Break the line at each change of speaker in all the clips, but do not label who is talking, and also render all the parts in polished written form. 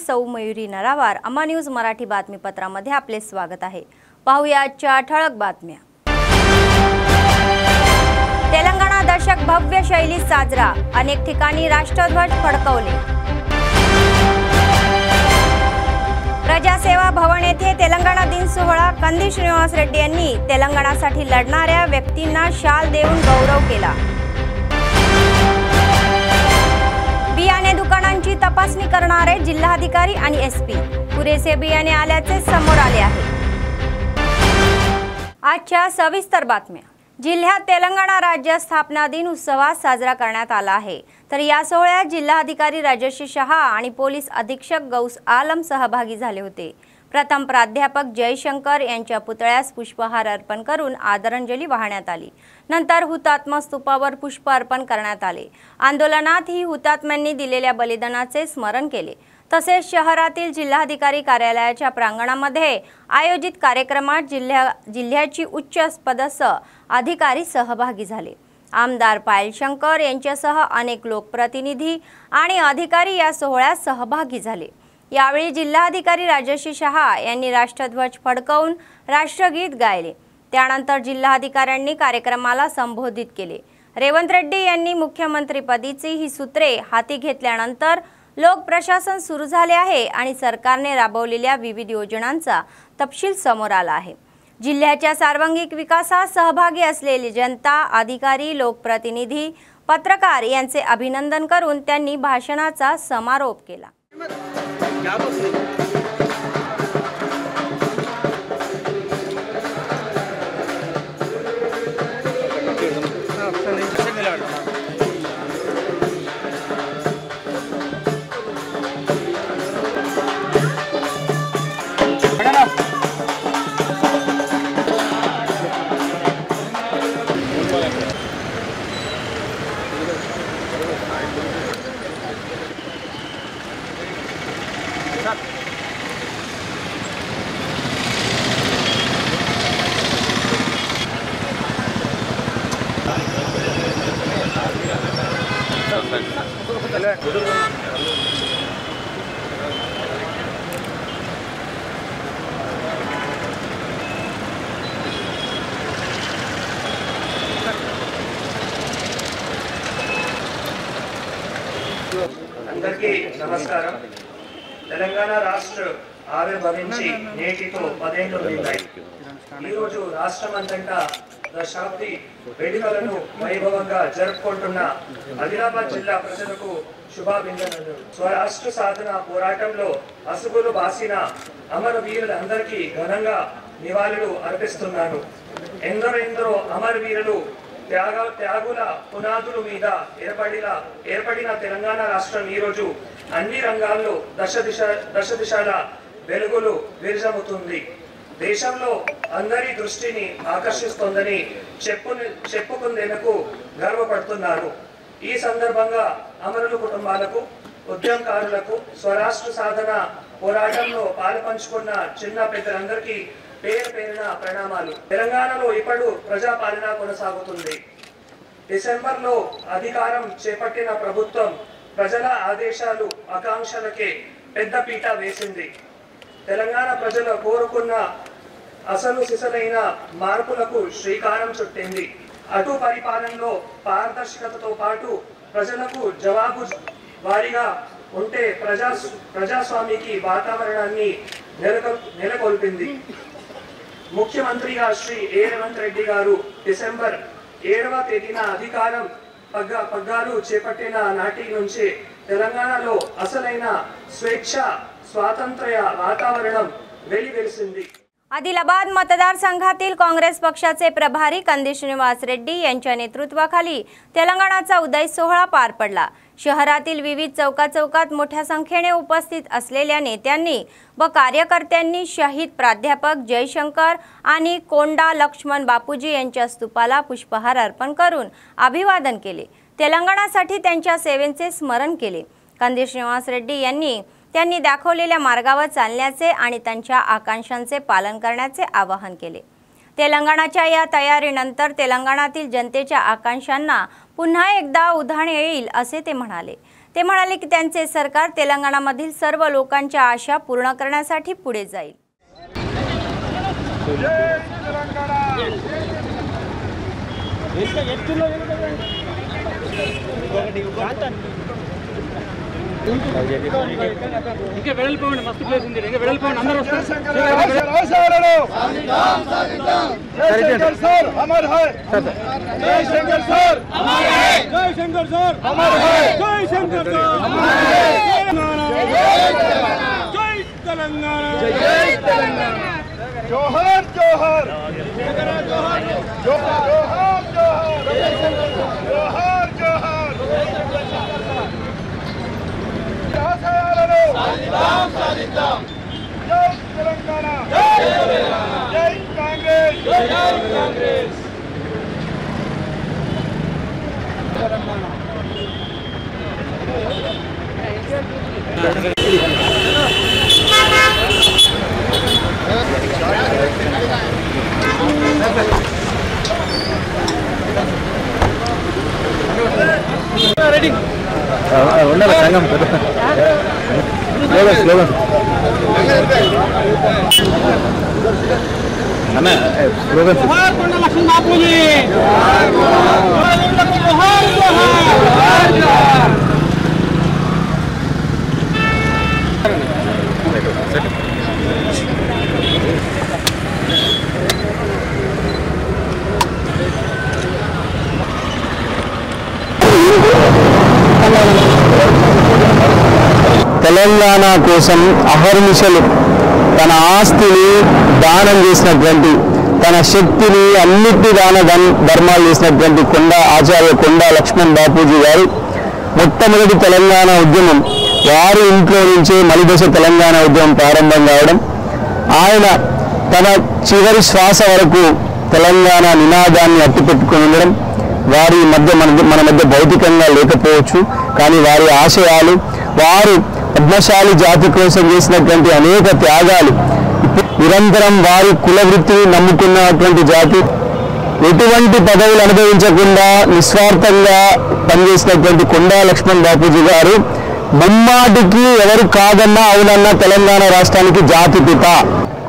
सौ मयुरी नरावार। अम्मा न्यूज मराठी बातमीपत्रामध्ये आपले स्वागत आहे। पाहूया आजच्या ठळक बातम्या। तेलंगणा दशक भव्य शैलीत साजरा, अनेक ठिकाणी राष्ट्रध्वज फडकवले। प्रजासेवा भवन येथे तेलंगणा दिन सोहळा, कंदी श्रीनिवास रेड्डी यांनी तेलंगणासाठी लढणाऱ्या व्यक्तींना शाल देऊन गौरव केला। बियाणे दुकानांची तपासणी करणारे जिल्हाधिकारी आणि एसपी, पुरेसे बियाणे आल्याचे समोर आले आहे। आजच्या सविस्तर बातम्या। जिल्ह्यात तेलंगणा राज्य स्थापना दिन उत्सवात साजरा करण्यात आला आहे। तर या सोहळ्यात जिल्हाधिकारी राजश्री शहा आणि पोलीस अधीक्षक गौस आलम सहभागी झाले होते। प्रथम प्राध्यापक जयशंकर यांच्या पुतळ्यास पुष्पहार अर्पण करून आदरांजली वाहण्यात आली। नंतर हुतात्मा स्तूपावर पुष्प अर्पण करण्यात आले। आंदोलनात ही हुतात्म्यांनी दिलेल्या बलिदानाचे स्मरण केले। तसेच शहरातील जिल्हाधिकारी कार्यालयाच्या प्रांगणामध्ये आयोजित कार्यक्रमात जिल्ह्याची उच्च पदस्थ अधिकारी सहभागी झाले। आमदार पायल शंकर यांच्यासह अनेक लोकप्रतिनिधी आणि अधिकारी या सोहळ्यात सहभागी झाले। यावेळी जिल्हाधिकारी राजश्री शहा यांनी राष्ट्रध्वज फडकवून राष्ट्रगीत गायले। त्यानंतर जिल्हाधिकाऱ्यांनी कार्यक्रमाला संबोधित केले। रेवंत रेड्डी यांनी मुख्यमंत्रीपदीची ही सूत्रे हाती घेतल्यानंतर लोक प्रशासन सुरू झाले आहे आणि सरकारने राबवलेल्या विविध योजनांचा तपशील समोर आला आहे। जिल्ह्याच्या सर्वांगीण विकासात सहभागी असलेले जनता, अधिकारी, लोकप्रतिनिधी, पत्रकार यांचे अभिनंदन करून त्यांनी भाषणाचा समारोप केला।
అందరికీ నమస్కారం। తెలంగాణ రాష్ట్ర ఆవిర్భవించి నేటితో 10 ఏళ్లు నిండాయి। ఈ రోజు రాష్ట్రమంతటా దశాబ్ది వేడుకలను వైభవంగా జరుపుకుంటున్న ఆదిలాబాద్ జిల్లా ప్రజలకు శుభాభినందనలు। స్వరాష్ట్ర సాధన పోరాటంలో అసుగులు బాసిన అమరవీరులందరికీ ఘనంగా నివాళులు అర్పిస్తున్నాను। ఎందరో అమరవీరులు త్యాగుల పునాదుల మీద ఏర్పడిన తెలంగాణ రాష్ట్రం ఈ రోజు అన్ని రంగాల్లో దశ దిశల వెలుగులు విరజమ్ముతుంది। దేశంలో అందరి దృష్టిని ఆకర్షిస్తోందని చెప్పుకునేందుకు గర్వపడుతున్నాను। ఈ సందర్భంగా అమరుల కుటుంబాలకు, ఉద్యమకారులకు, స్వరాష్ట్ర సాధన పోరాటంలో పాలుపంచుకున్న చిన్న పెద్దలందరికీ పేరు పేరున ప్రణామాలు। తెలంగాణలో ఇప్పుడు ప్రజాపాలన కొనసాగుతుంది। డిసెంబర్లో అధికారం చేపట్టిన ప్రభుత్వం ప్రజల ఆదేశాలు, ఆకాంక్షలకే పెద్దపీట వేసింది। తెలంగాణ ప్రజలు కోరుకున్న అసలు సిసలైన మార్పులకు శ్రీకారం చుట్టింది। అటు పరిపాలనలో పారదర్శకతతో పాటు ప్రజలకు జవాబు వారీగా ఉంటే ప్రజాస్వామికి వాతావరణాన్ని నెలకొల్పింది। ముఖ్యమంత్రిగా శ్రీ రేవంత్ రెడ్డి గారు డిసెంబర్ 7వ తేదీన అధికారం పగ్గాలు చేపట్టిన నాటి నుంచి తెలంగాణలో అసలైన స్వేచ్ఛ, स्वातंत्र्य वातावरण वेलिवेलिसिंदी।
आदिलाबाद मतदारसंघातील काँग्रेस पक्षाचे प्रभारी कंदी श्रीनिवास रेड्डी यांच्या नेतृत्वाखाली तेलंगणाचा उदय सोहळा पार पडला। शहरातील विविध चौकात मोठ्या संख्येने उपस्थित असलेल्या नेत्यांनी व कार्यकर्त्यांनी शहीद प्राध्यापक जयशंकर आणि कोंडा लक्ष्मण बापूजी यांच्या स्तूपाला पुष्पहार अर्पण करून अभिवादन केले। तेलंगणासाठी त्यांच्या सेवेचे स्मरण केले। कंदी श्रीनिवास रेड्डी यांनी त्यांनी दाखवलेल्या मार्गावर चालण्याचे आणि त्यांच्या आकांक्षांचे पालन करण्याचे आवाहन केले। तेलंगणाच्या या तयारीनंतर तेलंगणातील जनतेच्या आकांक्षांना पुन्हा एकदा उधाण येईल असे ते म्हणाले। ते म्हणाले की त्यांचे सरकार तेलंगणामधील सर्व लोकांच्या आशा पूर्ण करण्यासाठी पुढे जाईल.
ఇంకా వెడల్పోండి మస్తు ప్లేస్ ఉంది ఇంకా వెడల్పోండి అందరూ వస్తారు జై శంకర్ సార్ అమర్ హై జై శంకర్ సార్ అమర్ హై జై శంకర్ సార్ అమర్ హై జై శంకర్ సార్ అమర్ హై జై తెలంగాణ జై తెలంగాణ జోహార్ జోహార్ జోహార్ జోహార్ జోహార్ జోహార్ సాధిద్దాం జై తెలంగాణ జై కాంగ్రెస్ రెడీ ఉండాలి సంఘం స్లోగన్ అన్న స్లోగన్ కొండ లక్ష్మీ బాపూజీ
తెలంగాణ కోసం అహర్నిశలు తన ఆస్తిని దానం చేసినటువంటి తన శక్తిని అన్నిటి ధర్మాలు చేసినటువంటి ఆచార్య కొండా లక్ష్మణ్ బాపూజీ గారు మొట్టమొదటి తెలంగాణ ఉద్యమం వారి ఇంట్లో నుంచే మలిదశ తెలంగాణ ఉద్యమం ప్రారంభం కావడం, ఆయన తన చివరి శ్వాస వరకు తెలంగాణ నినాదాన్ని అట్టిపెట్టుకుని ఉండడం, వారి మధ్య మన మధ్య భౌతికంగా లేకపోవచ్చు కానీ వారి ఆశయాలు, వారు పద్మశాలి జాతి కోసం చేసినటువంటి అనేక త్యాగాలు, నిరంతరం వారి కుల వృత్తిని నమ్ముకున్నటువంటి జాతి, ఎటువంటి పదవులు అనుభవించకుండా నిస్వార్థంగా పనిచేసినటువంటి కొండా లక్ష్మణ్ బాపూజీ గారు ముమ్మాటికి ఎవరు కాదన్నా అవునన్నా తెలంగాణ రాష్ట్రానికి జాతి పిత.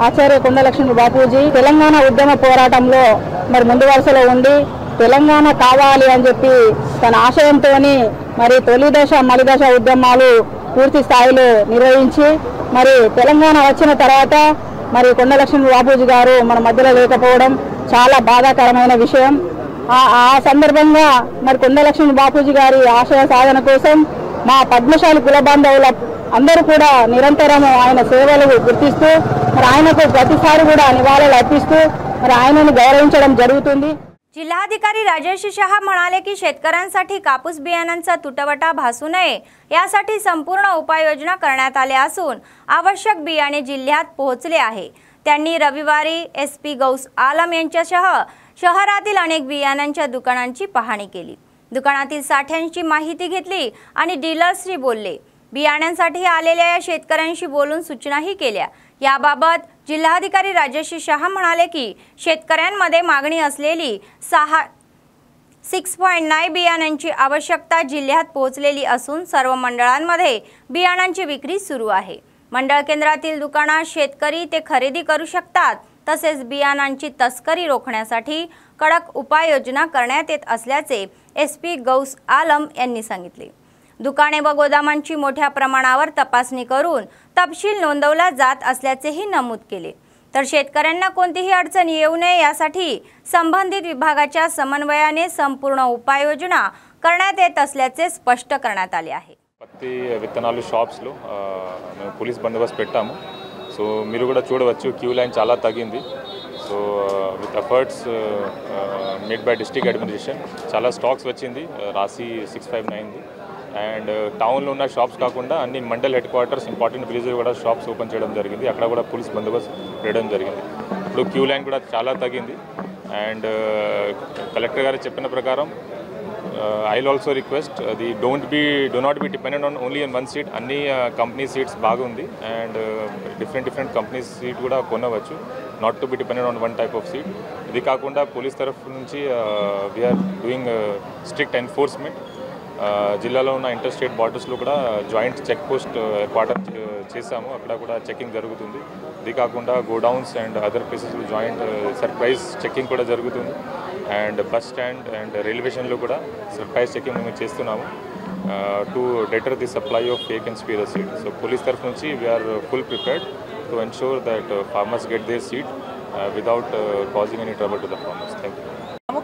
ఆచార్య కొండా లక్ష్మణ్ బాపూజీ తెలంగాణ ఉద్యమ పోరాటంలో మరి ముందు వరుసలో ఉండి తెలంగాణ కావాలి అని చెప్పి తన ఆశయంతో మరి తొలి దశ మలిదశ ఉద్యమాలు పూర్తి స్థాయిలో నిర్వహించి మరి తెలంగాణ వచ్చిన తర్వాత మరి కొండా లక్ష్మణ్ బాపూజీ గారు మన మధ్యలో లేకపోవడం చాలా బాధాకరమైన విషయం. ఆ సందర్భంగా మరి కొండా లక్ష్మణ్ బాపూజీ గారి ఆశయ సాధన కోసం మా పద్మశాలి కుల బాంధవుల అందరూ కూడా నిరంతరం ఆయన సేవలు గుర్తిస్తూ మరి ఆయనకు ప్రతిసారి కూడా నివాళులు అర్పిస్తూ మరి ఆయనను గౌరవించడం జరుగుతుంది.
जिल्हाधिकारी राजेश शहा म्हणाले की शेतकऱ्यांसाठी कापूस बियाणांचा तुटवडा भासू नये यासाठी संपूर्ण उपाययोजना करण्यात आल्या असून आवश्यक बियाणे जिल्ह्यात पोहोचले आहे. त्यांनी रविवारी SP गौस आलम यांच्यासह शहरातील अनेक बियाणांच्या दुकानांची पाहणी केली. दुकानातील साठ्यांची माहिती घेतली आणि डीलर्सशी बोलले. बियाण्यांसाठी आलेल्या या शेतकऱ्यांशी बोलून सूचनाही केल्या. याबाबत जिल्हाधिकारी राजेश शहा म्हणाले की शेतकऱ्यांमध्ये मागणी असलेली 6.9 बियाणांची आवश्यकता जिल्ह्यात पोहोचलेली असून सर्व मंडळांमध्ये बियाणांची विक्री सुरू आहे. मंडळ केंद्रातील दुकानात शेतकरी ते खरेदी करू शकतात. तसेच बियाणांची तस्करी रोखण्यासाठी कडक उपाययोजना करण्यात येत असल्याचे SP गौस आलम यांनी सांगितले. दुकाने व गोदामांची मोठ्या प्रमाणावर तपासणी करून तपशील नोंदवला जात असल्याचेही नमूद केले. तर शेतकऱ्यांना कोणतीही अडचण येऊ नये यासाठी संबंधित विभागाच्या समन्वयाने संपूर्ण उपाययोजना करण्यात येत असल्याचे स्पष्ट करण्यात आले आहे.
పత్తి విత్తనాలు షాప్స్లో మేము పోలీస్ బందోబస్తు పెట్టాము. సో మీరు కూడా చూడవచ్చు క్యూ లైన్ చాలా తగ్గింది. So with efforts made by district administration చాలా స్టాక్స్ వచ్చింది. రాసి 659 అండ్ టౌన్లో ఉన్న షాప్స్ కాకుండా అన్ని mandal head quarters important village కూడా షాప్స్ ఓపెన్ చేయడం జరిగింది. అక్కడ కూడా పోలీస్ బందోబస్తు పెట్టడం జరిగింది. ఇప్పుడు క్యూ లైన్ కూడా చాలా తగ్గింది. అండ్ కలెక్టర్ గారు చెప్పిన ప్రకారం I'll also request do not be dependent on only on one seat. Anni company seats bagundi and different companies seat kuda konavachu, not to be dependent on one type of seat. Idi kaakunda police tarafu nunchi we are doing strict enforcement జిల్లాలో ఉన్న inter state బార్డర్స్లో కూడా joint check post ఏర్పాటు చేశాము. అక్కడ కూడా checking జరుగుతుంది. ఇది కాకుండా గోడౌన్స్ అండ్ అదర్ ప్లేసెస్లో జాయింట్ సర్ప్రైజ్ చెకింగ్ కూడా జరుగుతుంది. And bus stand and railway స్టేషన్లో కూడా సర్ప్రైజ్ చెకింగ్ మేము చేస్తున్నాము to deter the supply of fake and spurious seed. So police తరఫు నుంచి we're full prepared to ensure that farmers get their seed without causing any trouble to the farmers. Thank you.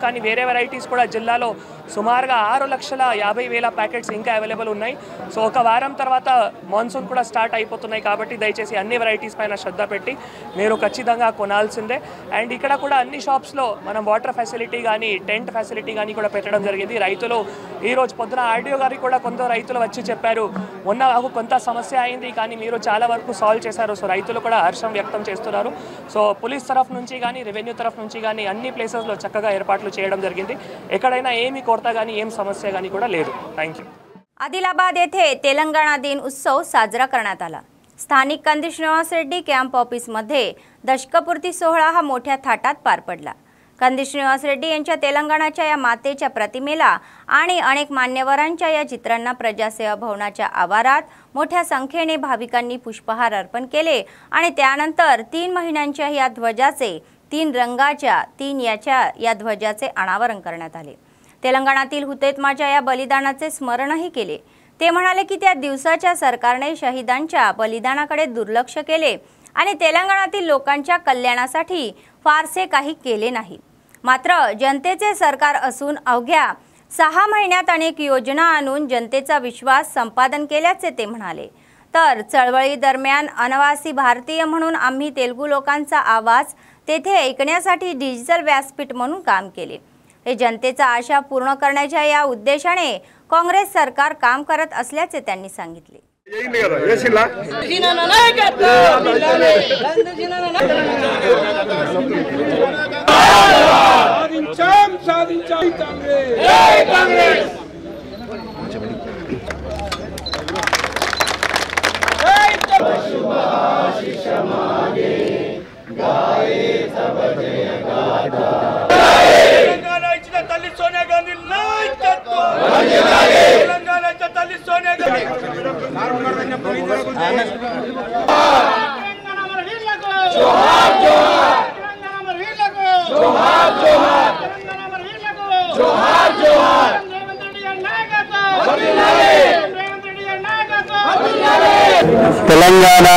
కానీ వేరే varieties కూడా జిల్లాలో సుమారుగా 6,50,000 packets ఇంకా available ఉన్నాయి. So ఒక వారం తర్వాత మాన్సూన్ కూడా స్టార్ట్ అయిపోతున్నాయి కాబట్టి దయచేసి అన్ని వెరైటీస్ పైన శ్రద్ధ పెట్టి మీరు ఖచ్చితంగా కొనాల్సిందే. అండ్ ఇక్కడ కూడా అన్ని షాప్స్లో మనం వాటర్ ఫెసిలిటీ కానీ టెంట్ ఫెసిలిటీ కానీ కూడా పెట్టడం జరిగింది. రైతులు ఈరోజు పొద్దున ఆర్డీఓ గారికి కూడా కొందరు రైతులు వచ్చి చెప్పారు, మొన్న కొంత సమస్య అయింది కానీ మీరు చాలా వరకు సాల్వ్ చేశారు. సో రైతులు కూడా హర్షం వ్యక్తం చేస్తున్నారు. సో పోలీస్ తరఫు నుంచి కానీ రెవెన్యూ తరఫు నుంచి కానీ అన్ని ప్లేసెస్లో చక్కగా ఏర్పాట్లు చేయడం జరిగింది. ఎక్కడైనా ఏమి కొరత కానీ ఏం समस्या गानी कोड़ा लेरू. Thank you.
आदिलाबाद येथे तेलंगणा दिन उत्सव साजरा करण्यात आला. स्थानिक कंदी श्रीनिवास रेड्डी कॅम्प ऑफिसमध्ये दशकपूर्ती सोहळा हा मोठ्या थाटात पार पडला. कंदी श्रीनिवास रेड्डी यांच्या तेलंगणाच्या या मातेच्या प्रतिमेला आणि अनेक मान्यवरांच्या या चित्रांना प्रजासेवा भवनाच्या आवारात मोठ्या संख्येने भाविकांनी पुष्पहार अर्पण केले आणि त्यानंतर 3 महिन्यांच्या या ध्वजाचे 3 रंगाच्या 3 या ध्वजाचे अनावरण करण्यात आले. तेलंगणातील हुतात्म्याच्या या बलिदानाचे स्मरणही केले. ते म्हणाले की त्या दिवसाच्या सरकारने शहीदांच्या बलिदानाकडे दुर्लक्ष केले आणि तेलंगणातील लोकांच्या कल्याणासाठी फारसे काही केले नाही. मात्र जनतेचे सरकार असून अवघ्या 6 महिन्यात अनेक योजना आणून जनतेचा विश्वास संपादन केल्याचे ते म्हणाले. तर चळवळी दरम्यान अनवासी भारतीय म्हणून आम्ही तेलुगू लोकांचा आवाज तेथे ऐकण्यासाठी डिजिटल व्यासपीठ म्हणून काम केले. हे जनतेचा आशा पूर्ण करण्याच्या या उद्देशाने काँग्रेस सरकार काम करत असल्याचे त्यांनी सांगितले.
सोनिया गांधी नायकत्व तेलंगाणाच्या तल्ली सोनिया गांधी जोहार जोहार जोहार जोहार जोहार जोहार
తెలంగాణ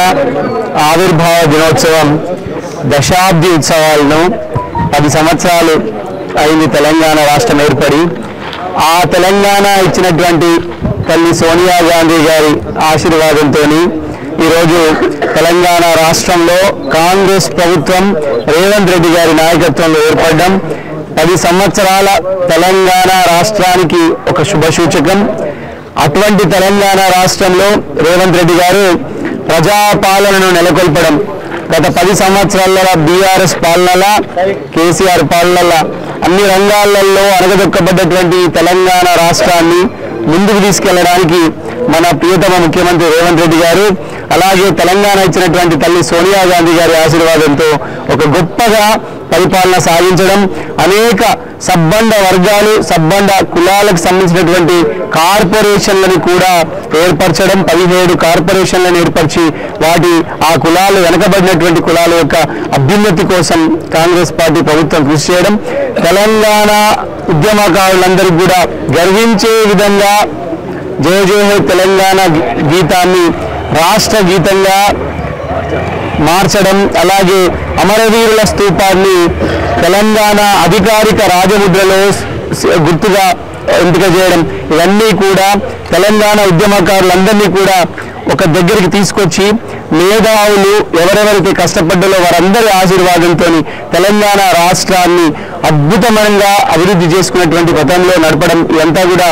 ఆవిర్భావ దినోత్సవం దశాబ్ది ఉత్సవాలను 10 సంవత్సరాలు అయింది తెలంగాణ రాష్ట్రం ఏర్పడి. ఆ తెలంగాణ ఇచ్చినటువంటి తల్లి సోనియా గాంధీ గారి ఆశీర్వాదంతో ఈరోజు తెలంగాణ రాష్ట్రంలో కాంగ్రెస్ ప్రభుత్వం రేవంత్ రెడ్డి గారి నాయకత్వంలో ఏర్పడడం 10 సంవత్సరాల తెలంగాణ రాష్ట్రానికి ఒక శుభసూచకం. అటువంటి తెలంగాణ రాష్ట్రంలో రేవంత్ రెడ్డి గారు ప్రజాపాలనను నెలకొల్పడం, గత 10 సంవత్సరాల బీఆర్ఎస్ పాలనల కేసీఆర్ పాలనల అన్ని రంగాలలో అణగదొక్కబడ్డటువంటి తెలంగాణ రాష్ట్రాన్ని ముందుకు తీసుకెళ్లడానికి మన ప్రియతమ ముఖ్యమంత్రి రేవంత్ రెడ్డి గారు అలాగే తెలంగాణ ఇచ్చినటువంటి తల్లి సోనియా గాంధీ గారి ఆశీర్వాదంతో ఒక గొప్పగా పరిపాలన సాగించడం, అనేక సబ్బండ వర్గాలు సబ్బండ కులాలకు సంబంధించినటువంటి కార్పొరేషన్లను కూడా ఏర్పరచడం, 17 కార్పొరేషన్లను ఏర్పరిచి ఆ కులాలు వెనకబడినటువంటి కులాల యొక్క అభ్యున్నతి కోసం కాంగ్రెస్ పార్టీ ప్రభుత్వం కృషి చేయడం, తెలంగాణ ఉద్యమకారులందరికీ కూడా గర్వించే విధంగా జయ జయ హే తెలంగాణ గీతాన్ని రాష్ట్ర గీతంగా మార్చడం, అలాగే అమరవీరుల స్తూపాన్ని తెలంగాణ అధికారిక రాజముద్రలో గుర్తుగా ఎంపిక చేయడం, ఇవన్నీ కూడా తెలంగాణ ఉద్యమకారులందరినీ కూడా ఒక దగ్గరికి తీసుకొచ్చి మేధావులు ఎవరెవరైతే కష్టపడ్డారో వారందరి ఆశీర్వాదంతో తెలంగాణ రాష్ట్రాన్ని అద్భుతమంగా అభివృద్ధి చేసుకున్నటువంటి పథంలో నడపడం, ఇదంతా కూడా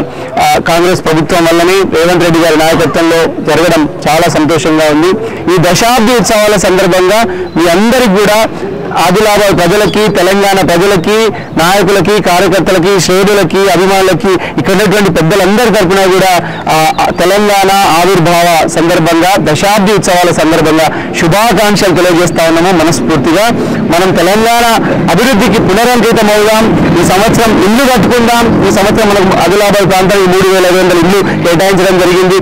కాంగ్రెస్ ప్రభుత్వం వల్లనే రేవంత్ రెడ్డి గారి నాయకత్వంలో జరగడం చాలా సంతోషంగా ఉంది. ఈ దశాబ్ది ఉత్సవాల సందర్భంగా మీ అందరికీ కూడా ఆదిలాబాద్ ప్రజలకి, తెలంగాణ ప్రజలకి, నాయకులకి, కార్యకర్తలకి, శ్రేణులకి, అభిమానులకి, ఇక్కడ ఉన్నటువంటి పెద్దలందరి తరఫున కూడా తెలంగాణ ఆవిర్భావ సందర్భంగా, దశాబ్ది ఉత్సవాల సందర్భంగా శుభాకాంక్షలు తెలియజేస్తా ఉన్నాము మనస్ఫూర్తిగా. మనం తెలంగాణ అభివృద్ధికి పునరంకితం అవుదాం. ఈ సంవత్సరం ఇల్లు కట్టుకుందాం. ఈ సంవత్సరం మనకు ఆదిలాబాద్ ప్రాంతానికి 3,500 ఇల్లు కేటాయించడం జరిగింది.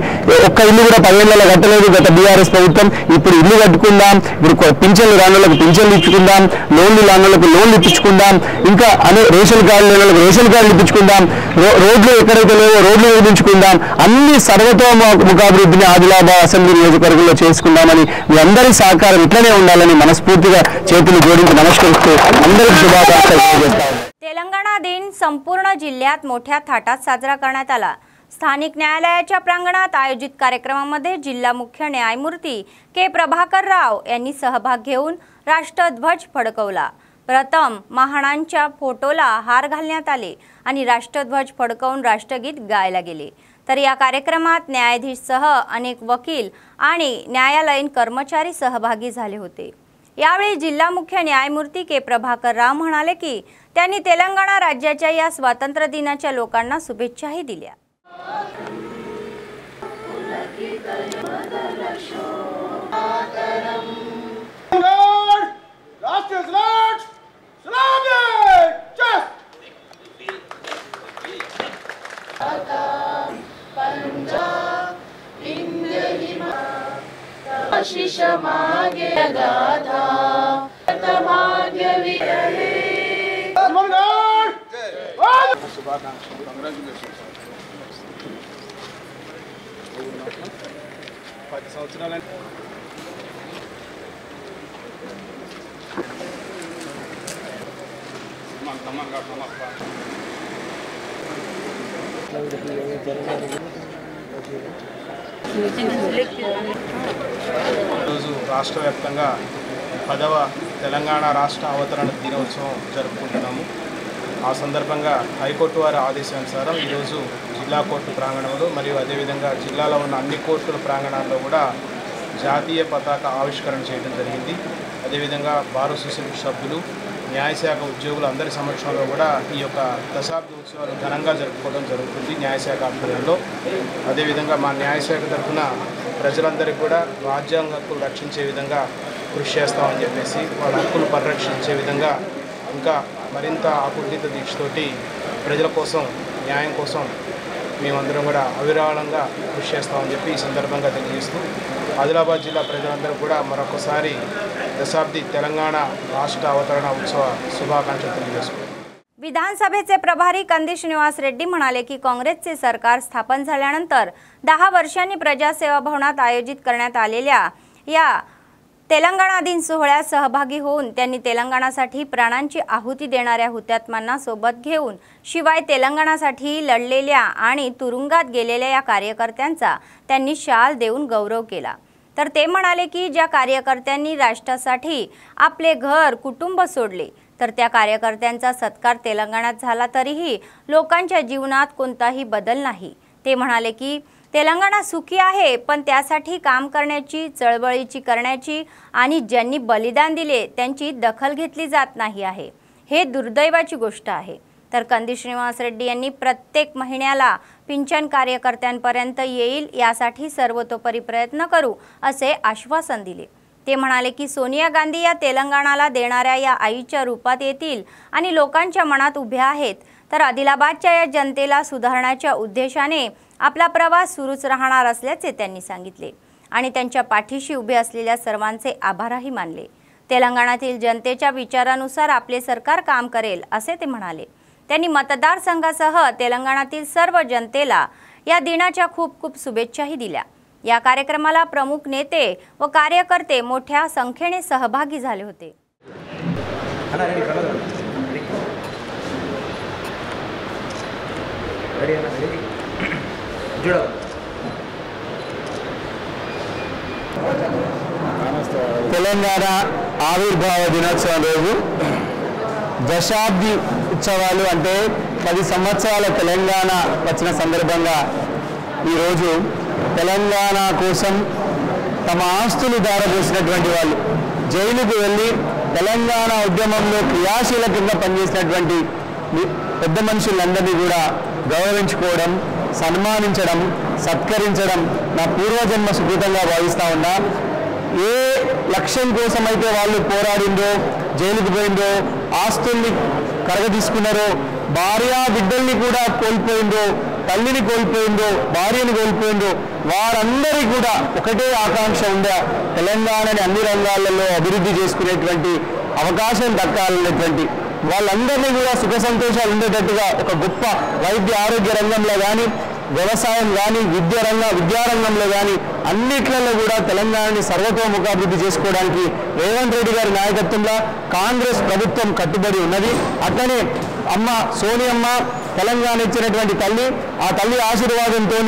ఒక్క ఇల్లు కూడా 10 ఏళ్ళలో కట్టలేదు గత బీఆర్ఎస్ ప్రభుత్వం. ఇప్పుడు ఇల్లు కట్టుకుందాం. ఇప్పుడు పింఛన్లు రానులకు పింఛన్లు ఇచ్చుకుందాం, లోన్లు రానులకు లోన్లు ఇప్పించుకుందాం, ఇంకా రేషన్ కార్డు లేని వాళ్ళకి రేషన్ కార్డులు ఇప్పించుకుందాం, రోడ్లు ఎక్కడైతే లేవో రోడ్లు నిర్మించుకుందాం. అన్ని సర్వతోముఖాభివృద్ధిని ఆదిలాబాద్ అసెంబ్లీ నియోజకవర్గంలో చేసుకుందామని మీ అందరి సహకారం ఇట్లనే ఉండాలని మనస్ఫూర్తిగా చేతులు జोडून नमस्कृत అందరికీ శుభాకాంక్షలు తెలియజేస్తాను.
तेलंगणा दिन संपूर्ण जिल्ह्यात मोठ्या थाटात साजरा करण्यात आला. स्थानिक न्यायालयाच्या प्रांगणात आयोजित कार्यक्रमामध्ये जिल्हा मुख्य न्यायमूर्ती के प्रभाकर राव यांनी सहभाग घेऊन राष्ट्रध्वज फडकवला. प्रथम महाणांच्या फोटोला हार घालण्यात आले आणि राष्ट्रध्वज फडकवून राष्ट्रगीत गायला गेले. तर या कार्यक्रमात न्यायाधीशसह अनेक वकील आणि न्यायालयीन कर्मचारी सहभागी झाले होते. यावेळी जिल्हा मुख्य न्यायमूर्ती के प्रभाकर राव म्हणाले की त्यांनी तेलंगणा राज्याच्या या स्वातंत्र्य दिनाच्या लोकांना शुभेच्छाही दिल्या.
రాష్ట్ర వ్యాప్తంగా 10వ తెలంగాణ రాష్ట్ర అవతరణ దినోత్సవం జరుపుకుంటున్నాము. ఆ సందర్భంగా హైకోర్టు వారి ఆదేశానుసారం ఈరోజు జిల్లా కోర్టు ప్రాంగణంలో మరియు అదేవిధంగా జిల్లాలో ఉన్న అన్ని కోర్టుల ప్రాంగణాల్లో కూడా జాతీయ పతాక ఆవిష్కరణ చేయడం జరిగింది. అదేవిధంగా బార్ అసోసియేషన్ సభ్యులు, న్యాయశాఖ ఉద్యోగులు అందరి సమక్షంలో కూడా ఈ యొక్క దశాబ్ది ఉత్సవాలు ఘనంగా జరుపుకోవడం జరుగుతుంది న్యాయశాఖ ఆధ్వర్యంలో. అదేవిధంగా మా న్యాయశాఖ తరఫున ప్రజలందరికీ కూడా రాజ్యాంగ హక్కులు రక్షించే విధంగా కృషి చేస్తామని చెప్పేసి, వాళ్ళ హక్కులు పరిరక్షించే విధంగా ఇంకా మరింత ఆకుర్దిత దీక్షతోటి ప్రజల కోసం, న్యాయం కోసం మేమందరం కూడా అవిరాళంగా కృషి చేస్తామని చెప్పి ఈ సందర్భంగా తెలియజేస్తూ ఆదిలాబాద్ జిల్లా ప్రజలందరూ కూడా మరొకసారి दशाब्दी तेलंगणा राष्ट्र अवतरण उत्सव शुभाकांक्षలు తెలియజేస్తున్నాను.
विधानसभेचे प्रभारी कंदी श्रीनिवास रेड्डी म्हणाले की काँग्रेसचे सरकार स्थापन झाल्यानंतर 10 वर्षांनी प्रजासेवा भवनात आयोजित करण्यात आलेल्या या तेलंगणा दिन सोहळ्यात सहभागी होऊन त्यांनी तेलंगणासाठी प्राणांची आहुती देणाऱ्या हुतात्म्यांना सोबत घेऊन शिवाय तेलंगणासाठी लढलेल्या आणि तुरुंगात गेलेल्या या कार्यकर्त्यांचा त्यांनी शाल देऊन गौरव केला. तर ते म्हणाले की ज्या कार्यकर्त्यांनी राष्ट्रासाठी आपले घर कुटुंब सोडले तर त्या कार्यकर्त्यांचा सत्कार तेलंगणात झाला तरीही लोकांच्या जीवनात कोणताही बदल नाही. ते म्हणाले की तेलंगणा सुखी आहे, पण त्यासाठी काम करण्याची, चळवळीची करण्याची आणि ज्यांनी बलिदान दिले त्यांची दखल घेतली जात नाही आहे. हे दुर्दैवाची गोष्ट आहे. तर कंदी श्रीनिवास रेड्डी यांनी प्रत्येक महिन्याला पिंचन कार्यकर्त्यांपर्यंत येईल यासाठी सर्वतोपरी प्रयत्न करू असे आश्वासन दिले. ते म्हणाले की सोनिया गांधी या तेलंगणाला देणाऱ्या या आईच्या रूपात येतील आणि लोकांच्या मनात उभ्या आहेत. तर आदिलाबादच्या या जनतेला सुधारण्याच्या उद्देशाने आपला प्रवास सुरूच राहणार असल्याचे त्यांनी सांगितले आणि त्यांच्या पाठीशी उभे असलेल्या सर्वांचे आभारही मानले. तेलंगणातील जनतेच्या विचारानुसार आपले सरकार काम करेल असे ते म्हणाले. त्यांनी मतदारसंघासह तेलंगणातील सर्व जनतेला या दिनाच्या खूप खूप शुभेच्छाही दिल्या. या कार्यक्रमाला प्रमुख नेते व कार्यकर्ते मोठ्या संख्येने सहभागी झाले होते.
తెలంగాణ ఆవిర్భావ దినోత్సవం రోజు దశాబ్ది ఉత్సవాలు అంటే 10 సంవత్సరాల తెలంగాణ వచ్చిన సందర్భంగా ఈరోజు తెలంగాణ కోసం తమ ఆస్తులు దారబోసినటువంటి వాళ్ళు, జైలుకు వెళ్ళి తెలంగాణ ఉద్యమంలో క్రియాశీలకంగా పనిచేసినటువంటి పెద్ద మనుషులందరినీ కూడా గౌరవించుకోవడం, సన్మానించడం, సత్కరించడం నా పూర్వజన్మ సుకృతంగా భావిస్తూ ఉన్నా. ఏ లక్ష్యం కోసమైతే వాళ్ళు పోరాడిందో, జైలుకు పోయిందో, ఆస్తుల్ని కరగదీసుకున్నారో, భార్య బిడ్డల్ని కూడా కోల్పోయిందో, తల్లిని కోల్పోయిందో, భార్యను కోల్పోయిందో, వారందరికీ కూడా ఒకటే ఆకాంక్ష ఉండే తెలంగాణని అన్ని రంగాలలో అభివృద్ధి చేసుకునేటువంటి అవకాశం దక్కాలనేటువంటి, వాళ్ళందరినీ కూడా సుఖ సంతోషాలు ఉండేటట్టుగా ఒక గొప్ప వైద్య ఆరోగ్య రంగంలో కానీ, వ్యవసాయం కానీ, విద్యారంగంలో కానీ అన్నిట్లలో కూడా తెలంగాణని సర్వతోముఖాభివృద్ధి చేసుకోవడానికి రేవంత్ రెడ్డి గారి నాయకత్వంలో కాంగ్రెస్ ప్రభుత్వం కట్టుబడి ఉన్నది. అట్లనే అమ్మ సోనియమ్మ తెలంగాణ ఇచ్చినటువంటి తల్లి, ఆ తల్లి ఆశీర్వాదంతో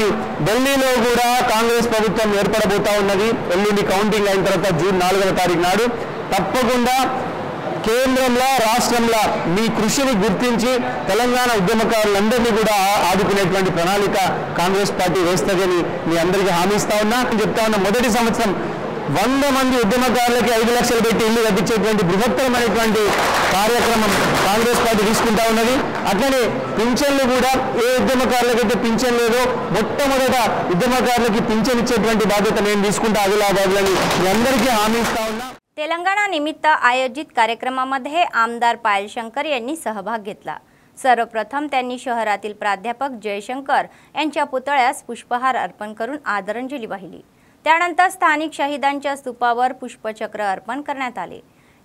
ఢిల్లీలో కూడా కాంగ్రెస్ ప్రభుత్వం ఏర్పడబోతా ఉన్నది. ఎల్లుండి కౌంటింగ్ అయిన తర్వాత జూన్ 4వ తారీఖు నాడు తప్పకుండా కేంద్రంలో, రాష్ట్రంలో మీ కృషిని గుర్తించి తెలంగాణ ఉద్యమకారులందరినీ కూడా ఆదుకునేటువంటి ప్రణాళిక కాంగ్రెస్ పార్టీ వేస్తుందని మీ అందరికీ హామీ ఇస్తా ఉన్నా. చెప్తా ఉన్నా, మొదటి సంవత్సరం 100 మంది ఉద్యమకారులకి 5 లక్షలు పెట్టి ఇల్లు కట్టించేటువంటి బృహత్తరమైనటువంటి కార్యక్రమం కాంగ్రెస్ పార్టీ తీసుకుంటా ఉన్నది. అట్లనే పింఛన్లు కూడా ఏ ఉద్యమకారులకైతే పింఛన్ లేదో మొట్టమొదట ఉద్యమకారులకి పింఛన్ इच्छेటువంటి బాధ్యత నేను తీసుకుంటా ఆదిలాబాద్లని మీ అందరికీ హామీ ఇస్తా ఉన్నా.
तेलंगणा निमित्त आयोजित कार्यक्रमामध्ये आमदार पायल शंकर यांनी सहभाग घेतला. सर्वप्रथम त्यांनी शहरातील प्राध्यापक जयशंकर यांच्या पुतळ्यास पुष्पहार अर्पण करून आदरांजली वाहिली. त्यानंतर स्थानिक शहीदांच्या स्तूपावर पुष्पचक्र अर्पण करण्यात आले.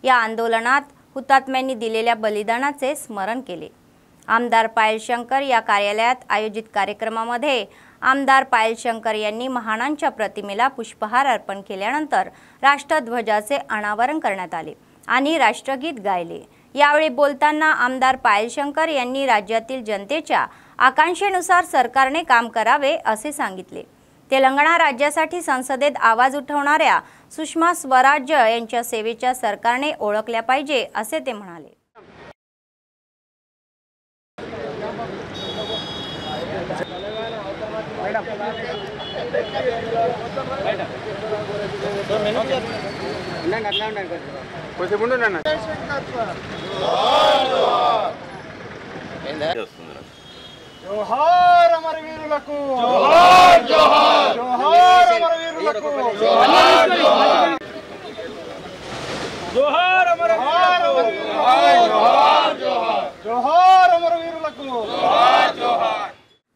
या आंदोलनात हुतात्म्यांनी दिलेल्या बलिदानाचे स्मरण केले. आमदार पायल शंकर या कार्यालयात आयोजित कार्यक्रमामध्ये आमदार पायल शंकर यांनी महानांच्या प्रतिमेला पुष्पहार अर्पण केल्यानंतर राष्ट्रध्वजाचे अनावरण करण्यात आले आणि राष्ट्रगीत गायले. यावेळी बोलताना आमदार पायल शंकर यांनी राज्यातील जनतेच्या आकांक्षेनुसार सरकारने काम करावे असे सांगितले. तेलंगणा राज्यासाठी संसदेत आवाज उठवणाऱ्या सुषमा स्वराज यांच्या सेवेच्या सरकारने ओळखल्या पाहिजे असे ते म्हणाले.
జోహార్ అమరవీరులకు, జోహార్ జోహార్, జోహార్ అమరవీరులకు, జోహార్ జోహార్, జోహార్ అమరవీరులకు, జోహార్ జోహార్, జోహార్ అమరవీరులకు, జోహార్ జోహార్.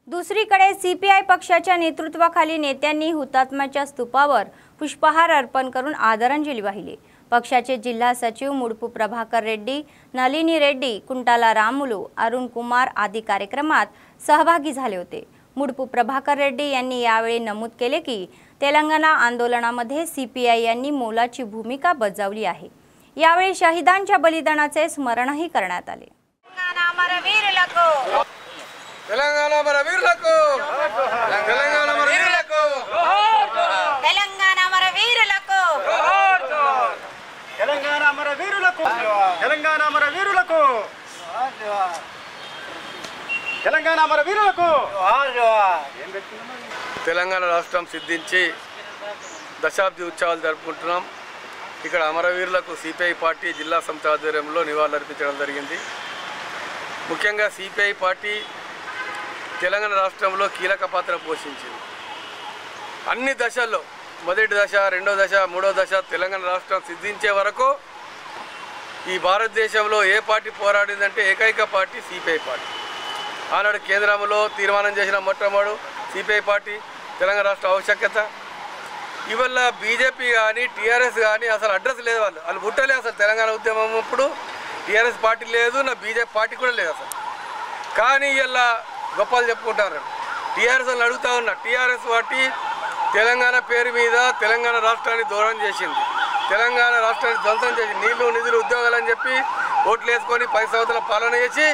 दुसरीकडे सीपीआय पक्षाच्या नेतृत्वाखाली नेत्यांनी हुतात्म्याच्या स्तूपावर पुष्पहार अर्पण करून आदरांजली वाहिली. पक्षाचे जिल्हा सचिव मुडपू प्रभाकर रेड्डी, नलिनी रेड्डी, कुंटाला रामुलू, अरुण कुमार आदी कार्यक्रमात सहभागी झाले होते. मुडपू प्रभाकर रेड्डी यांनी यावेळी नमूद केले की तेलंगणा आंदोलनामध्ये सीपीआय यांनी मोलाची भूमिका बजावली आहे. यावेळी शहीदांच्या बलिदानाचे स्मरणही करण्यात आले.
తెలంగాణ మన వీరులకు, తెలంగాణ మన వీరులకు, తెలంగాణ మన వీరులకు, తెలంగాణ మన వీరులకు, తెలంగాణ మన వీరులకు, తెలంగాణ మన వీరులకు. తెలంగాణ రాష్ట్రం సిద్ధించి దశాబ్ది ఉత్సవాలు జరుపుకుంటున్నాం. ఇక్కడ అమరవీరులకు సిపిఐ పార్టీ జిల్లా సంస్థ ఆధ్వర్యంలో నివాళులర్పించడం జరిగింది. ముఖ్యంగా సిపిఐ పార్టీ తెలంగాణ రాష్ట్రంలో కీలక పాత్ర పోషించింది. అన్ని దశల్లో, మొదటి దశ, రెండో దశ, మూడో దశ, తెలంగాణ రాష్ట్రం సిద్ధించే వరకు ఈ భారతదేశంలో ఏ పార్టీ పోరాడిందంటే ఏకైక పార్టీ సిపిఐ పార్టీ. ఆనాడు కేంద్రంలో తీర్మానం చేసిన మొట్టమొదటి సిపిఐ పార్టీ తెలంగాణ రాష్ట్ర ఆవశ్యకత. ఇవల్ల బీజేపీ కానీ టీఆర్ఎస్ కానీ అసలు అడ్రస్ లేదు. వాళ్ళు పుట్టలే అసలు. తెలంగాణ ఉద్యమం అప్పుడు టీఆర్ఎస్ పార్టీ లేదు, నా బీజేపీ పార్టీ కూడా లేదు అసలు. కానీ ఇలా గొప్పలు చెప్పుకుంటారు. టీఆర్ఎస్ వాళ్ళు అడుగుతా ఉన్నా, టీఆర్ఎస్ పార్టీ తెలంగాణ పేరు మీద తెలంగాణ రాష్ట్రాన్ని దూరం చేసింది, తెలంగాణ రాష్ట్రాన్ని ధ్వంసం చేసి నీళ్లు నిధులు ఉద్యోగాలు అని చెప్పి ఓట్లు వేసుకొని 10 సంవత్సరాల పాలన చేసి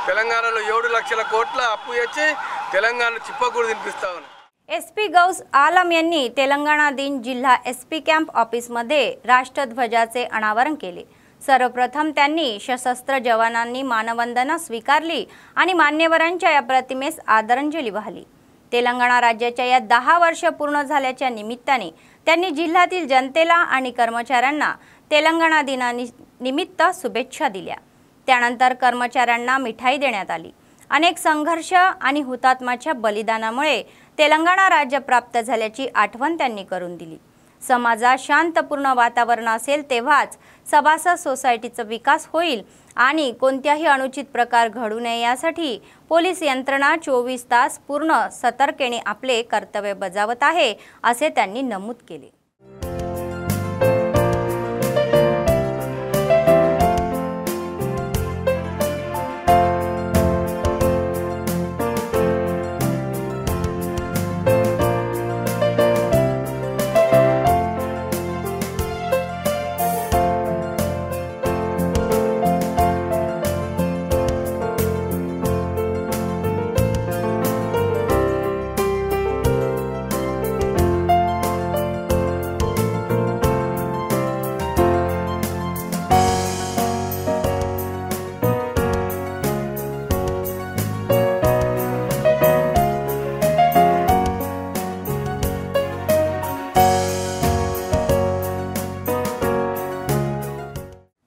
తెలంగాణలో 7 లక్షల కోట్ల అప్పు చేసి తెలంగాణ చిప్పకూడు తినిపిస్తా ఉన్నారు.
एसपी गौस आलम यांनी तेलंगणा दिन जिल्हा एसपी कॅम्प ऑफिसमध्ये राष्ट्रध्वजाचे अनावरण केले. सर्वप्रथम त्यांनी सशस्त्र जवानांनी मानवंदना स्वीकारली आणि मान्यवरांच्या या प्रतिमेस आदरांजली वाहिली. तेलंगणा राज्याच्या या 10 वर्ष पूर्ण झाल्याच्या निमित्ताने त्यांनी जिल्ह्यातील जनतेला आणि कर्मचाऱ्यांना तेलंगणा दिनानिमित्त निमित्त शुभेच्छा दिल्या। त्यानंतर कर्मचाऱ्यांना मिठाई देण्यात आली। अनेक संघर्ष आणि हुतात्म्याच्या बलिदानामुळे तेलंगणा राज्य प्राप्त झाल्याची आठवण त्यांनी करून दिली। समाजात शांतपूर्ण वातावरण असेल तेव्हाच सभासद सोसायटीचा विकास होईल आणि कोणत्याही अनुचित प्रकार घडू नये यासाठी पोलीस यंत्रणा 24 तास पूर्ण सतर्कतेने आपले कर्तव्य बजावत आहे असे त्यांनी नमूद केले।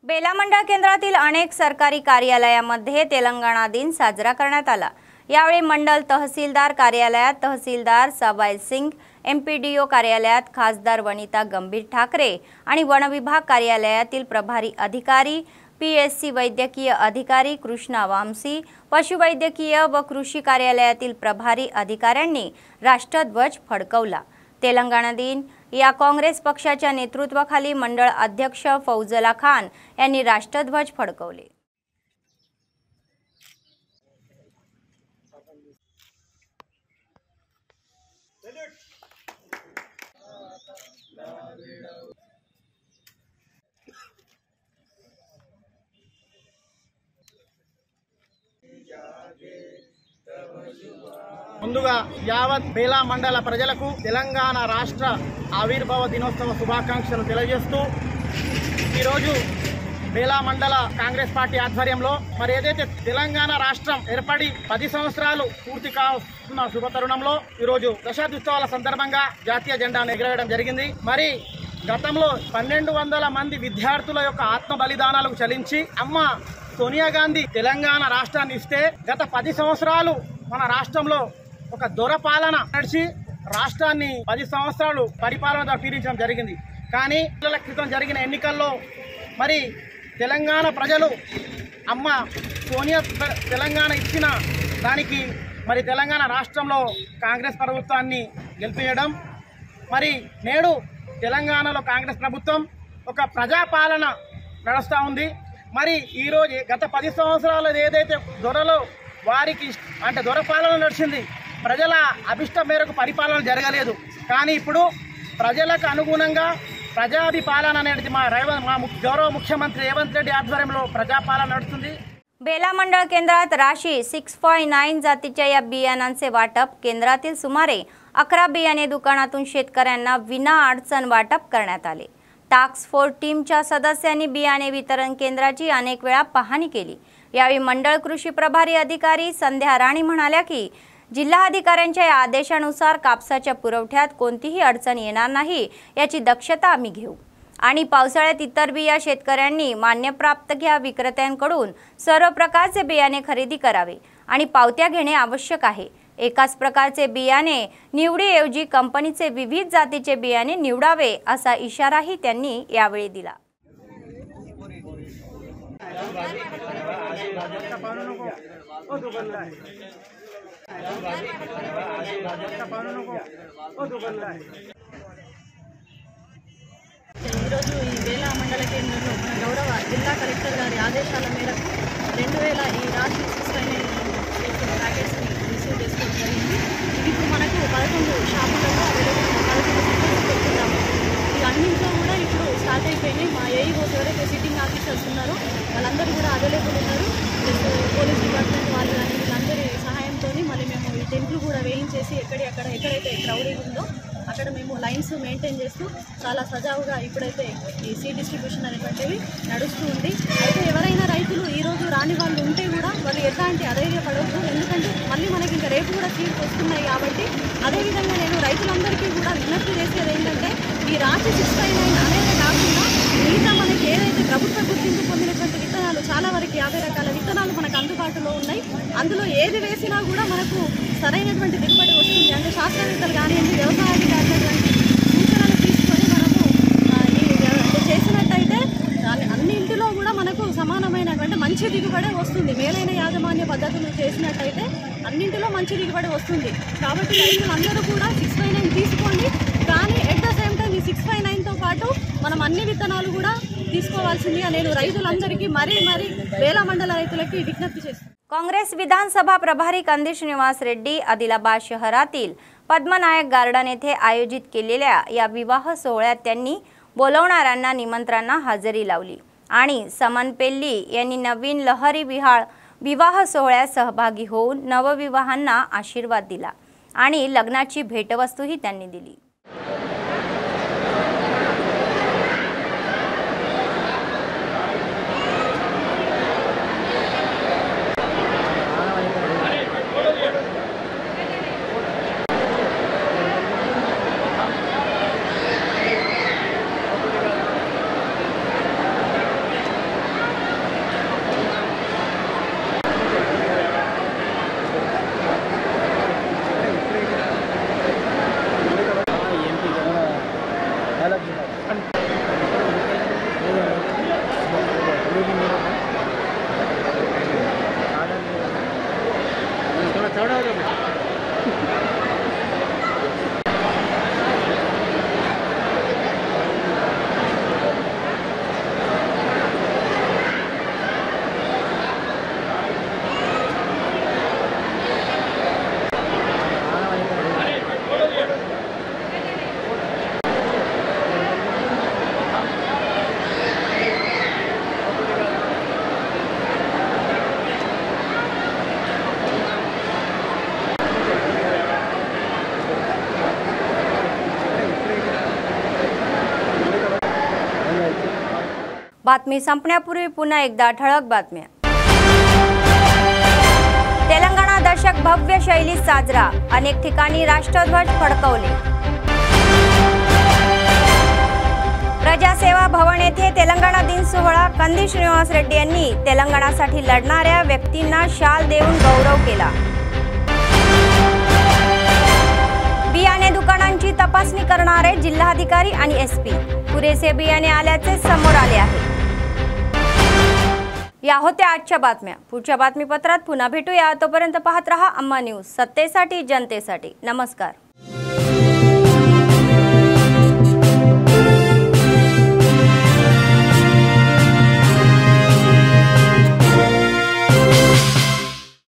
बेला मंडळ केंद्रातील अनेक सरकारी कार्यालयामध्ये तेलंगणा दिन साजरा करण्यात आला। यावेळी मंडल तहसीलदार कार्यालयात तहसीलदार सबाई सिंग, एमपीडीओ कार्यालयात खासदार वनिता गंभीर ठाकरे आणि वन विभाग कार्यालयातील प्रभारी अधिकारी, पीएससी वैद्यकीय अधिकारी कृष्णा वामसी, पशुवैद्यकीय व कृषी कार्यालयातील प्रभारी अधिकाऱ्यांनी राष्ट्रध्वज फडकवला। तेलंगणा दिन या काँग्रेस पक्षाच्या नेतृत्वाखाली मंडळ अध्यक्ष फौजला खान यांनी राष्ट्रध्वज फडकवले।
ముందుగా యావత్ బేలా మండల ప్రజలకు తెలంగాణ రాష్ట్ర ఆవిర్భావ దినోత్సవ శుభాకాంక్షలు తెలియజేస్తూ ఈరోజు బేలా మండల కాంగ్రెస్ పార్టీ ఆధ్వర్యంలో మరి ఏదైతే తెలంగాణ రాష్ట్రం ఏర్పడి 10 సంవత్సరాలు పూర్తి కావుతున్న శుభ తరుణంలో ఈరోజు దశాబ్దోత్సవాల సందర్భంగా జాతీయ జెండాను ఎగరవేయడం జరిగింది। మరి గతంలో 1200 మంది విద్యార్థుల యొక్క ఆత్మ బలిదానాలకు చలించి అమ్మ సోనియా గాంధీ తెలంగాణ రాష్ట్రాన్ని ఇస్తే గత 10 సంవత్సరాలు మన రాష్ట్రంలో ఒక దొరపాలన నడిచి రాష్ట్రాన్ని 10 సంవత్సరాలు పరిపాలన తీరించడం జరిగింది। కానీ నెలల క్రితం జరిగిన ఎన్నికల్లో మరి తెలంగాణ ప్రజలు అమ్మ సోనియా తెలంగాణ ఇచ్చిన దానికి మరి తెలంగాణ రాష్ట్రంలో కాంగ్రెస్ ప్రభుత్వాన్ని గెలిపించడం, మరి నేడు తెలంగాణలో కాంగ్రెస్ ప్రభుత్వం ఒక ప్రజాపాలన నడుస్తూ ఉంది। మరి ఈరోజు గత 10 సంవత్సరాలు ఏదైతే దొరలో వారికి అంటే దొరపాలన నడిచింది, ప్రజల అభిష్టం మేరకు పరిపాలన జరగలేదు। కానీ ఇప్పుడు ప్రజలకు అనుగుణంగా ప్రజాభిపాలన అనేది మా గౌరవ ముఖ్యమంత్రి రేవంత్ రెడ్డి ఆధ్వర్యంలో ప్రజాపాలన నడుస్తుంది।
बेला मंडळ केंद्रात राशी 6.9 जातीच्या या बियाणांचे वाटप केंद्रातील सुमारे 11 बियाणे दुकानातून शेतकऱ्यांना विना अडचण वाटप करण्यात आले। टास्क फोर्स टीमच्या सदस्यांनी बियाणे वितरण केंद्राची अनेक वेळा पाहणी केली। यावेळी मंडळ कृषी प्रभारी अधिकारी संध्या राणी म्हणाल्या की जिल्हाधिकाऱ्यांच्या या आदेशानुसार कापसाच्या पुरवठ्यात कोणतीही अडचण येणार नाही याची दक्षता आम्ही घेऊ आणि पावसाळ्यात इतर बिया शेतकऱ्यांनी मान्यप्राप्त घ्या विक्रेत्यांकडून सर्व प्रकारचे बियाणे खरेदी करावे आणि पावत्या घेणे आवश्यक आहे। एकाच प्रकारचे बियाणे निवडीऐवजी कंपनीचे विविध जातीचे बियाणे निवडावे असा इशाराही त्यांनी यावेळी दिला।
ఈరోజు ఈ బేలా మండల కేంద్రంలో మన గౌరవ జిల్లా కలెక్టర్ గారి ఆదేశాల మేరకు 2000 ఈ రాశి 6.9 ప్యాకెట్స్ని రిసీవ్ చేసుకోవడం జరిగింది। ఇప్పుడు మనకు 11 షాపులలో పెడుతున్నాము। ఈ అన్నింటిలో కూడా ఇప్పుడు స్టార్ట్ అయిపోయినాయి। మా ఏఈఓస్ ఎవరైతే సిట్టింగ్ ఆఫీసర్స్ ఉన్నారో వాళ్ళందరూ కూడా అవైలబుల్ ఉన్నారు। పోలీస్ డిపార్ట్మెంట్ వాళ్ళు కానీ వీళ్ళందరి సహాయంతో మళ్ళీ మేము ఈ టెంట్లు కూడా వేయించేసి ఎక్కడైతే క్రౌడింగ్ ఉందో అక్కడ మేము లైన్స్ మెయింటైన్ చేస్తూ చాలా సజావుగా ఇప్పుడైతే ఈ సీడ్ డిస్ట్రిబ్యూషన్ అనేటువంటివి నడుస్తూ ఉంది। అయితే ఎవరైనా రైతులు ఈరోజు రాని వాళ్ళు ఉంటే కూడా వాళ్ళు ఎట్లాంటి అధైర్యపడవద్దు, ఎందుకంటే మళ్ళీ మనకి ఇంకా రేపు కూడా సీడ్స్ వస్తున్నాయి కాబట్టి। అదేవిధంగా నేను రైతులందరికీ కూడా విజ్ఞప్తి చేసేది ఏంటంటే ఈ రాశి 6.9 అనేది కాకుండా
మిగతా మనకి ఏదైతే ప్రభుత్వ గుర్తింపు పొందినటువంటి విత్తనాలు చాలా వరకు 50 రకాల విత్తనాలు మనకు అందుబాటులో ఉన్నాయి. అందులో ఏది వేసినా కూడా మనకు సరైనటువంటి దిగుబడి వస్తుంది. అంటే శాస్త్రవేత్తలు కానివ్వండి, వ్యవసాయాధికారులు సూచనలు తీసుకొని మనము చేసినట్టయితే అన్నింటిలో కూడా మనకు సమానమైనటువంటి మంచి దిగుబడి వస్తుంది. మేలైన యాజమాన్య పద్ధతులు చేసినట్టయితే అన్నింటిలో మంచి దిగుబడి వస్తుంది. కాబట్టి రైతులందరూ కూడా 659 తీసుకోండి. కానీ ఎట్ ద సేమ్ టైం ఈ 659తో పాటు మనం అన్ని విత్తనాలు కూడా తీసుకోవాల్సిందిగా నేను రైతులందరికీ మరీ బేలా మండల రైతులకి विज्ञप्ती చేస్తున్నాను.
काँग्रेस विधानसभा प्रभारी कंदी श्रीनिवास रेड्डी आदिलाबाद शहरातील पद्मनायक गार्डन येथे आयोजित केलेल्या या विवाह सोहळ्यात त्यांनी बोलवणाऱ्यांना निमंत्रणांना हजेरी लावली आणि समन पेल्ली यांनी नवीन लहरी विवाह सोहळ्यात सहभागी होऊन नवविवाहांना आशीर्वाद दिला आणि लग्नाची भेटवस्तूही त्यांनी दिली. बातमी संपण्यापूर्वी पुन्हा एकदा ठळक बातम्या. तेलंगणा दशक भव्य शैलीत साजरा, अनेक ठिकाणी राष्ट्रध्वज फडकवले. प्रजासेवा भवन येथे तेलंगणा दिन सोहळा, कंदी श्रीनिवास रेड्डी यांनी तेलंगणासाठी लढणाऱ्या व्यक्तींना शाल देऊन गौरव केला. बियाणे दुकानांची तपासणी करणारे जिल्हाधिकारी आणि एसपी, पुरेसे बियाणे आल्याचे समोर आले आहे. या होत्या आजच्या बातम्या. पुढच्या बातमीपत्रात पुन्हा भेटूया. तोपर्यंत पाहत रहा अम्मा न्यूज, सत्तेसाठी जनतेसाठी. नमस्कार.